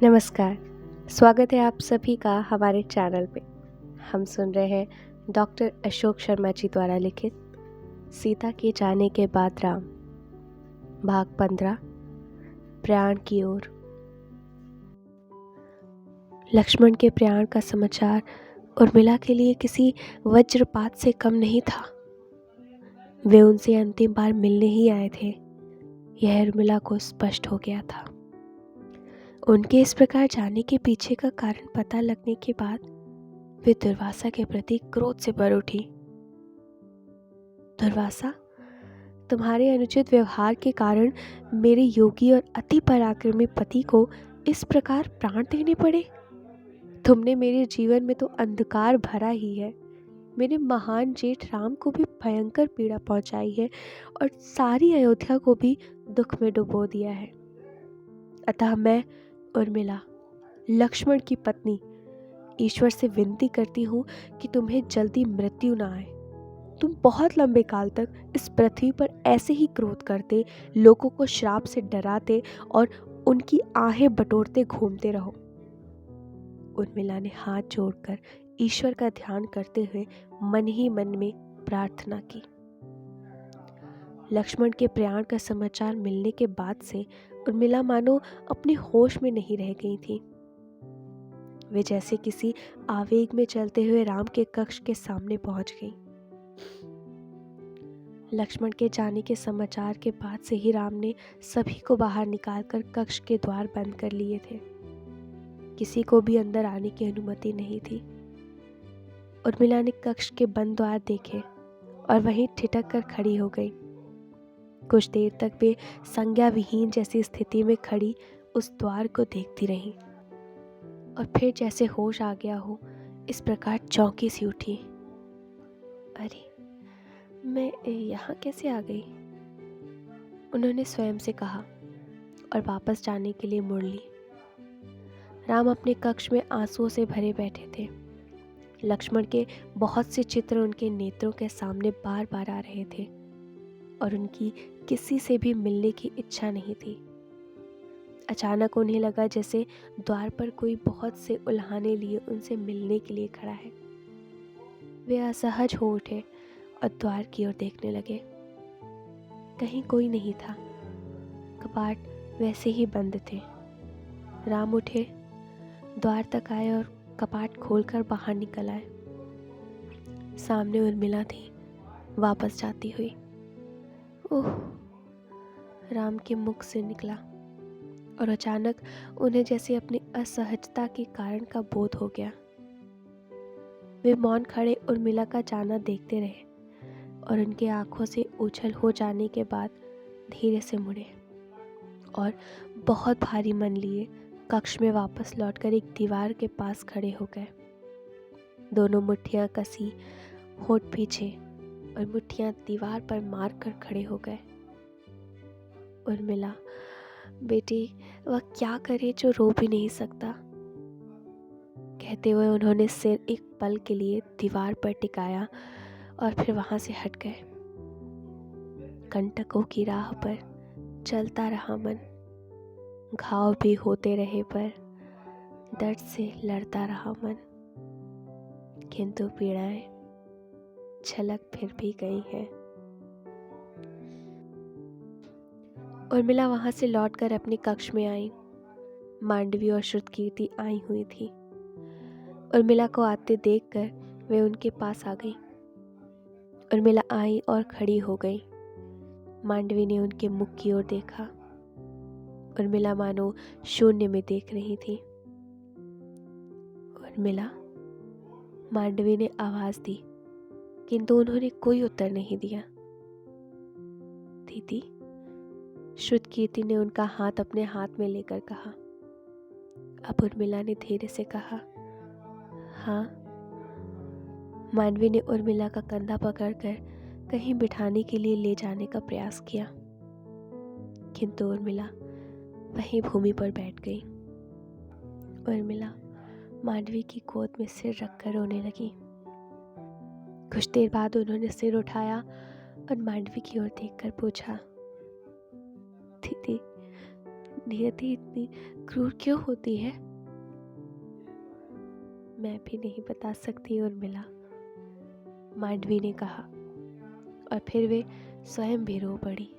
नमस्कार। स्वागत है आप सभी का हमारे चैनल पे। हम सुन रहे हैं डॉक्टर अशोक शर्मा जी द्वारा लिखित सीता के जाने के बाद राम, भाग 15, प्रयाण की ओर। लक्ष्मण के प्रयाण का समाचार उर्मिला के लिए किसी वज्रपात से कम नहीं था। वे उनसे अंतिम बार मिलने ही आए थे, यह उर्मिला को स्पष्ट हो गया था। उनके इस प्रकार जाने के पीछे का कारण पता लगने के बाद वे दुर्वासा के प्रति क्रोध से भर उठी। दुर्वासा, तुम्हारे अनुचित व्यवहार के कारण मेरे योगी और अति पराक्रमी पति को इस प्रकार प्राण देने पड़े। तुमने मेरे जीवन में तो अंधकार भरा ही है, मेरे महान जेठ राम को भी भयंकर पीड़ा पहुंचाई है और सारी अयोध्या को भी दुख में डुबो दिया है। अतः मैं उर्मिला, लक्ष्मण की पत्नी, ईश्वर से विनती करती हूँ कि तुम्हें जल्दी मृत्यु न आए। तुम बहुत लंबे काल तक इस पृथ्वी पर ऐसे ही क्रोध करते, लोगों को श्राप से डराते और उनकी आहें बटोरते घूमते रहो। उर्मिला ने हाथ जोड़कर ईश्वर का ध्यान करते हुए मन ही मन में प्रार्थना की। लक्ष्मण के प्रयाण का समाचार मिलने के बाद से उर्मिला मानो अपने होश में नहीं रह गई थी। वे जैसे किसी आवेग में चलते हुए राम के कक्ष के सामने पहुंच गई। लक्ष्मण के जाने के समाचार के बाद से ही राम ने सभी को बाहर निकालकर कक्ष के द्वार बंद कर लिए थे। किसी को भी अंदर आने की अनुमति नहीं थी। उर्मिला ने कक्ष के बंद द्वार देखे और वहीं ठिठक कर खड़ी हो गई। कुछ देर तक वे संज्ञा विहीन जैसी स्थिति में खड़ी उस द्वार को देखती रही और फिर जैसे होश आ गया हो, इस प्रकार चौंकी सी उठी। अरे, मैं यहाँ कैसे आ गई? उन्होंने स्वयं से कहा और वापस जाने के लिए मुड़ ली। राम अपने कक्ष में आंसुओं से भरे बैठे थे। लक्ष्मण के बहुत से चित्र उनके नेत्रों के सामने बार बार आ रहे थे और उनकी किसी से भी मिलने की इच्छा नहीं थी। अचानक उन्हें लगा जैसे द्वार पर कोई बहुत से उल्हाने लिए उनसे मिलने के लिए खड़ा है। वे असहज हो उठे और द्वार की ओर देखने लगे। कहीं कोई नहीं था। कपाट वैसे ही बंद थे। राम उठे, द्वार तक आए और कपाट खोलकर बाहर निकल आए। सामने उर्मिला थी, वापस जाती हुई। ओह, राम के मुख से निकला और अचानक उन्हें जैसे अपनी असहजता के कारण का बोध हो गया। वे मौन खड़े उर्मिला का जाना देखते रहे और उनके आंखों से ओझल हो जाने के बाद धीरे से मुड़े और बहुत भारी मन लिए कक्ष में वापस लौटकर एक दीवार के पास खड़े हो गए। दोनों मुट्ठियां कसी, होठ पीछे और मुट्ठियां दीवार पर मार कर खड़े हो गए। उर्मिला, बेटी, वह क्या करे जो रो भी नहीं सकता, कहते हुए उन्होंने सिर एक पल के लिए दीवार पर टिकाया और फिर वहां से हट गए। कंटकों की राह पर चलता रहा मन, घाव भी होते रहे पर दर्द से लड़ता रहा मन, किंतु पीड़ाएं झलक फिर भी गई है। उर्मिला वहां से लौटकर अपने कक्ष में आई। मांडवी और श्रुतकीर्ति आई हुई थी। उर्मिला को आते देखकर वे उनके पास आ गई। उर्मिला आई और खड़ी हो गई। मांडवी ने उनके मुख की ओर देखा। उर्मिला मानो शून्य में देख रही थी। उर्मिला, मांडवी ने आवाज दी, किंतु उन्होंने कोई उत्तर नहीं दिया। दीदी, श्रुतकीर्ति ने उनका हाथ अपने हाथ में लेकर कहा। अब उर्मिला ने धीरे से कहा, हाँ। मांडवी ने उर्मिला का कंधा पकड़कर कहीं बिठाने के लिए ले जाने का प्रयास किया, किंतु उर्मिला वहीं भूमि पर बैठ गई। उर्मिला मांडवी की गोद में सिर रखकर रोने लगी। कुछ देर बाद उन्होंने सिर उठाया और मांडवी की ओर देखकर पूछा, दीदी, नियति इतनी क्रूर क्यों होती है? मैं भी नहीं बता सकती उर्मिला, मांडवी ने कहा, और फिर वे स्वयं भी रो पड़ी।